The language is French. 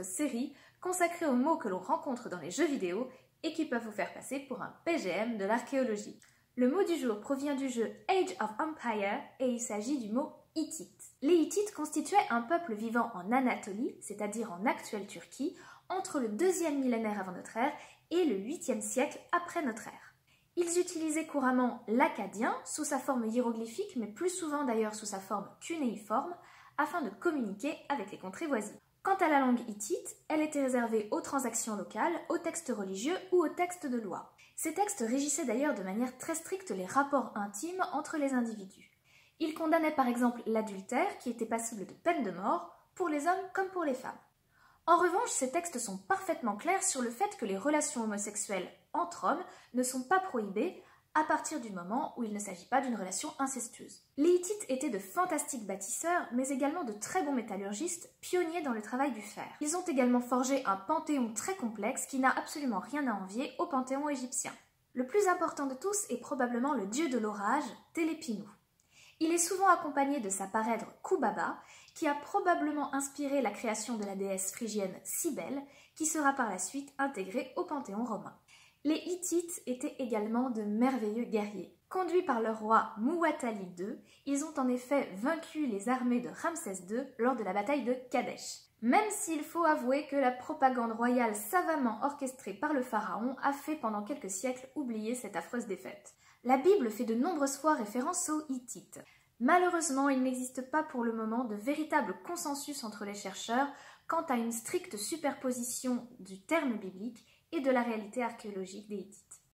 notre série consacrée aux mots que l'on rencontre dans les jeux vidéo et qui peuvent vous faire passer pour un PGM de l'archéologie. Le mot du jour provient du jeu Age of Empires et il s'agit du mot Hittite. Les Hittites constituaient un peuple vivant en Anatolie, c'est-à-dire en actuelle Turquie, entre le 2e millénaire avant notre ère et le 8e siècle après notre ère. Ils utilisaient couramment l'akkadien sous sa forme hiéroglyphique, mais plus souvent d'ailleurs sous sa forme cunéiforme, afin de communiquer avec les contrées voisines. Quant à la langue hittite, elle était réservée aux transactions locales, aux textes religieux ou aux textes de loi. Ces textes régissaient d'ailleurs de manière très stricte les rapports intimes entre les individus. Ils condamnaient par exemple l'adultère, qui était passible de peine de mort, pour les hommes comme pour les femmes. En revanche, ces textes sont parfaitement clairs sur le fait que les relations homosexuelles entre hommes ne sont pas prohibées à partir du moment où il ne s'agit pas d'une relation incestueuse. Les Hittites étaient de fantastiques bâtisseurs, mais également de très bons métallurgistes, pionniers dans le travail du fer. Ils ont également forgé un panthéon très complexe qui n'a absolument rien à envier au panthéon égyptien. Le plus important de tous est probablement le dieu de l'orage, Télépinou. Il est souvent accompagné de sa parèdre Kubaba, qui a probablement inspiré la création de la déesse phrygienne Cybèle, qui sera par la suite intégrée au panthéon romain. Les Hittites étaient également de merveilleux guerriers. Conduits par leur roi Muwatalli II, ils ont en effet vaincu les armées de Ramsès II lors de la bataille de Kadesh. Même s'il faut avouer que la propagande royale savamment orchestrée par le pharaon a fait pendant quelques siècles oublier cette affreuse défaite. La Bible fait de nombreuses fois référence aux Hittites. Malheureusement, il n'existe pas pour le moment de véritable consensus entre les chercheurs quant à une stricte superposition du terme biblique et de la réalité archéologique des Hittites.